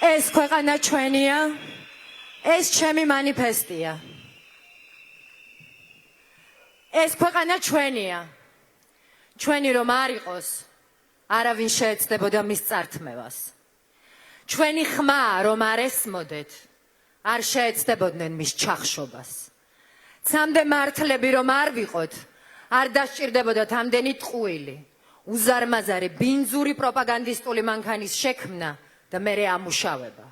ეს ქვეყანა ჩვენია, ეს ჩემი მანიფესტია. ეს ქვეყანა ჩვენია. ჩვენი რომ არ იყოს, არავინ შეეცდებოდა მის წართმევას. ჩვენი ხმა რომ არ ესმოდეთ, არ შეეცდებოდნენ მის ჩახშობას. ცამდე მართლები რომ არ ვიყოთ, არ დასჭირდებოდათ ამდენი ტყუილი, უზარმაზარი ბინძური პროპაგანდისტული მანქანის შექმნა და მერე ამუშავება.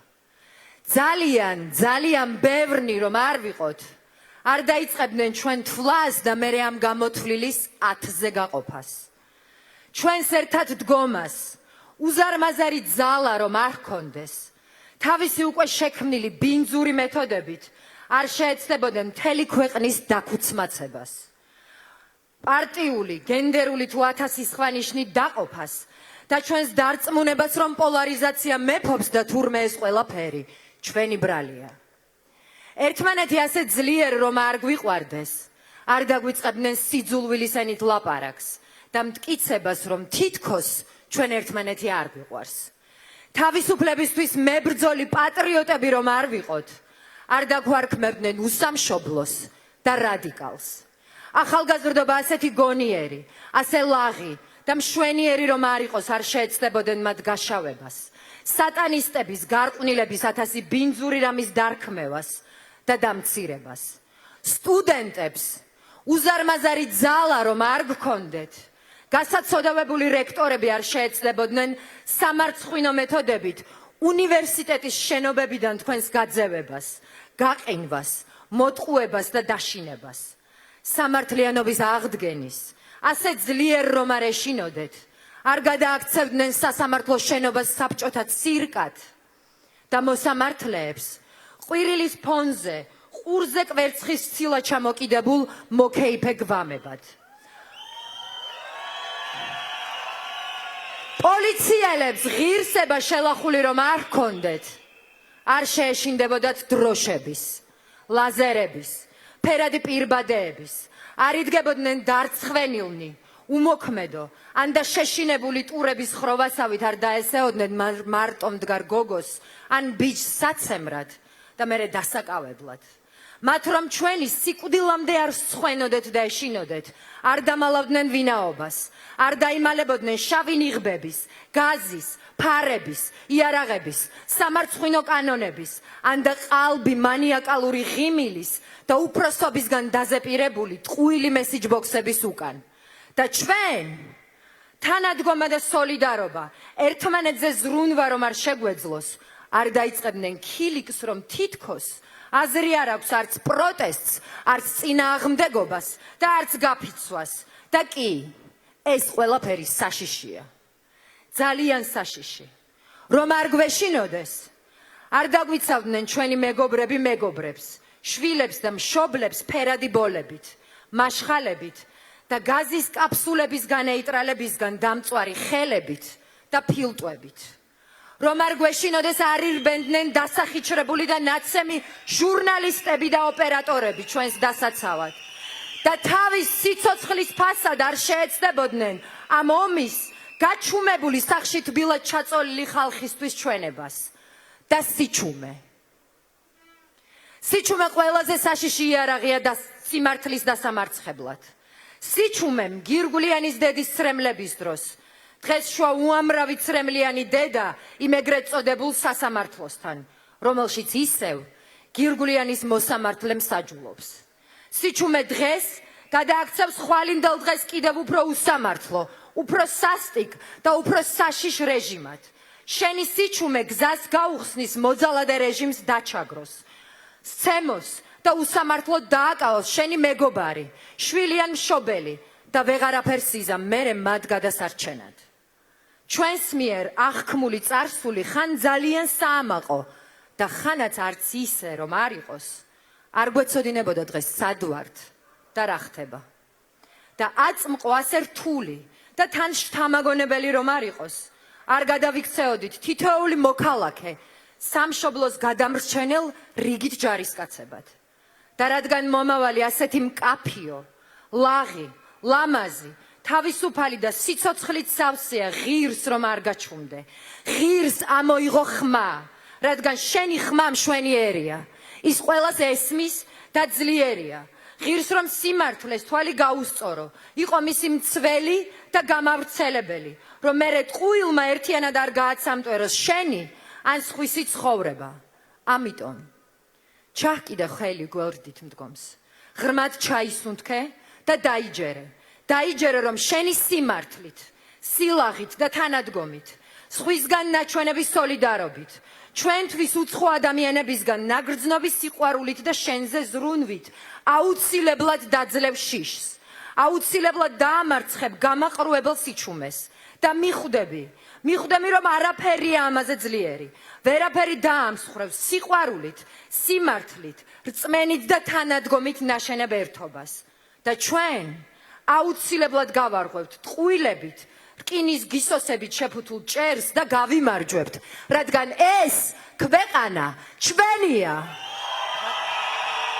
ძალიან ბევრნი რომ არ ვიყოთ, არ დაიწყებდნენ ჩვენ თვლას და მერე ამ გამოთვლილის 10-ზე გაყოფას. ჩვენს ერთად დგომას, უზარმაზარი ძალა რომ არ ჰქონდეს, თავისი უკვე შექმნილი ბინძური მეთოდებით არ შეეცდებოდნენ მთელი ქვეყნის დაქუცმაცებას. პარტიული, გენდერული თუ 1000 სხვა ნიშნით დაყოფას და ჩვენს დარწმუნებას რომ პოლარიზაცია მეფობს და თურმე ეს ყველაფერი ჩვენი ბრალია. ერთმანეთი ასე ძლიერ რომ არ გვიყვარდეს, არ დაგვიწყებდნენ სიძულვილისენით ლაპარაკს და მტკიცებას რომ თითქოს ჩვენ ერთმანეთი არ გვიყვარს. თავისუფლებისთვის მებრძოლი პატრიოტები რომ არ ვიყოთ, არ დაგვარქმევდნენ უსამშობლოს და რადიკალს. ახალგაზრდობა ასეთი გონიერი, ასე ლაღი და მშვენიერი რომ არ იყოს, არ შეეცდებოდნენ მათ გაშავებას, სატანისტების, გარყვნილების 1000 ბინძური რამის დარქმევას და დამცირებას. სტუდენტებს უზარმაზარი ძალა რომ არ გქონდეთ, გასაცოდავებული რექტორები არ შეეცდებოდნენ სამარცხვინო მეთოდებით უნივერსიტეტის შენობებიდან თქვენს გაძევებას, გაყინვას, მოტყუებას და დაშინებას. სამართლიანობის აღდგენის, ასე ძლიერ რომ არ ეშინოდეთ, არ გადააქცევდნენ სასამართლო შენობას საბჭოთა ცირკად და მოსამართლეებს ყვირილის ფონზე, ყურზე კვერცხის ცილა ჩამოკიდებულ მოკეიფე გვამებად. პოლიციელებს ღირსება შელახული რომ არ ჰქონდეთ, არ შეეშინდებოდათ დროშების, ლაზერების, ფერადი პირბადეების, არ იდგებოდნენ დარცხვენილნი, უმოქმედო, ან და შეშინებული ტურების ხროვასავით არ დაესეოდნენ მარტო მდგარ გოგოს, ან ბიჭს საცემრად და მერე დასაკავებლად. მათ რომ ჩვენი სიკვდილამდე არ სხვენოდეთ და ეშინოდეთ, არ დამალავდნენ ვინაობას, არ დაიმალებოდნენ შავი ნიღბების, გაზის, ფარების, იარაღების, სამარცხვინო კანონების, ან და ყალბი მანიაკალური ღიმილის და უფროსობისგან დაზეპირებული ტყუილი მესიჯბოქსების უკან. და ჩვენ, თანადგომა და სოლიდარობა, ერთმანეთზე ზრუნვა რომ არ შეგვეძლოს, არ დაიწყებდნენ ქილიკს რომ თითქოს აზრი არ აქვს არც პროტესტს, არც წინააღმდეგობას და არც გაფიცვას. და კი, ეს ყველაფერი საშიშია. ძალიან საშიში. რომ არ გვეშინოდეს, არ დაგვიცავდნენ ჩვენი მეგობრები მეგობრებს, შვილებს და მშობლებს ფერადი ბოლებით, მაშხალებით და გაზის კაფსულების განეიტრალებისგან დამწვარი ხელებით და ფილტვებით. რომ არ გვეშინოდეს, არ ირბენდნენ დასახიჩრებული და ნაცემი ჟურნალისტები და ოპერატორები ჩვენს დასაცავად. და თავის სიცოცხლის ფასად არ შეეცდებოდნენ ამ ომის გაჩუმებული სახში თბილად ჩაწოლილი ხალხისთვის ჩვენებას. და სიჩუმე. სიჩუმე ყველაზე საშიში იარაღია და სიმართლის დასამარცხებლად. სიჩუმემ გირგვლიანის დედის ცრემლების დროს დღეს შუა უამრავი ცრემლიანი დედა იმ ეგრეთ წოდებულ სასამართლოსთან, რომელშიც ისევ გირგვლიანის მოსამართლემ საჯულობს. სიჩუმე დღეს გადააქცევს ხვალინდელ დღეს კიდევ უფრო უსამართლო, უფრო სასტიკ და უფრო საშიშ რეჟიმად. შენი სიჩუმე გზას გაუხსნის მოძალადე რეჟიმს დაჩაგროს. სცემოს და უსამართლოდ დააკავოს შენი მეგობარი, შვილი ან მშობელი და ვეღარაფერს იზამ მერე მათ გადასარჩენად. ჩვენს მიერ აღქმული წარსული ხან ძალიან საამაყო და ხანაც არც ისე რომ არ იყოს, არ გვეცოდინებოდა დღეს სად ვართ და რა ხდება. და აწმყო ასე რთული და თან შთამაგონებელი რომ არ იყოს, არ გადავიქცეოდით თითოეული მოქალაქე სამშობლოს გადამრჩენელ რიგით ჯარისკაცებად. და რადგან მომავალი ასეთი მკაფიო, ლაღი, ლამაზი, თავისუფალი და სიცოცხლით სავსეა, ღირს რომ არ გაჩვმდე, ღირს ამოიღო ხმა, რადგან შენი ხმა მშვენიერია. ის ყველას ესმის და ძლიერია. ღირს რომ სიმართლეს თვალი გაუსწორო, იყო მისი მცველი და გამავრცელებელი, რომ მერე ტყუილმა ერთიანად არ გააცამტვეროს შენი ან სხვისი ცხოვრება. ამიტომ ჩაჰკიდე ხელი გვერდით მდგომს, ღრმად ჩაისუნთქე და დაიჯერე, რომ შენი სიმართლით, სილაღით და თანადგომით, სხვისგან ნაჩვენების სოლიდარობით, ჩვენთვის უცხო ადამიანებისგან ნაგრძნობის სიყვარულით და შენზე ზრუნვით აუცილებლად დაძლევ შიშს, აუცილებლად დაამარცხებ გამაყრუებელ სიჩუმეს და მიხვდები, რომ არაფერია ამაზე ძლიერი, ვერაფერი დაამსხვრევ სიყვარულით, სიმართლით, რწმენით და თანადგომით ნაშენებ ერთობას და ჩვენ აუცილებლად გავარღვევთ ტყუილებით, რკინის გისოსებით შეფუთულ ჭერს და გავიმარჯვებთ, რადგან ეს ქვეყანა ჩვენია.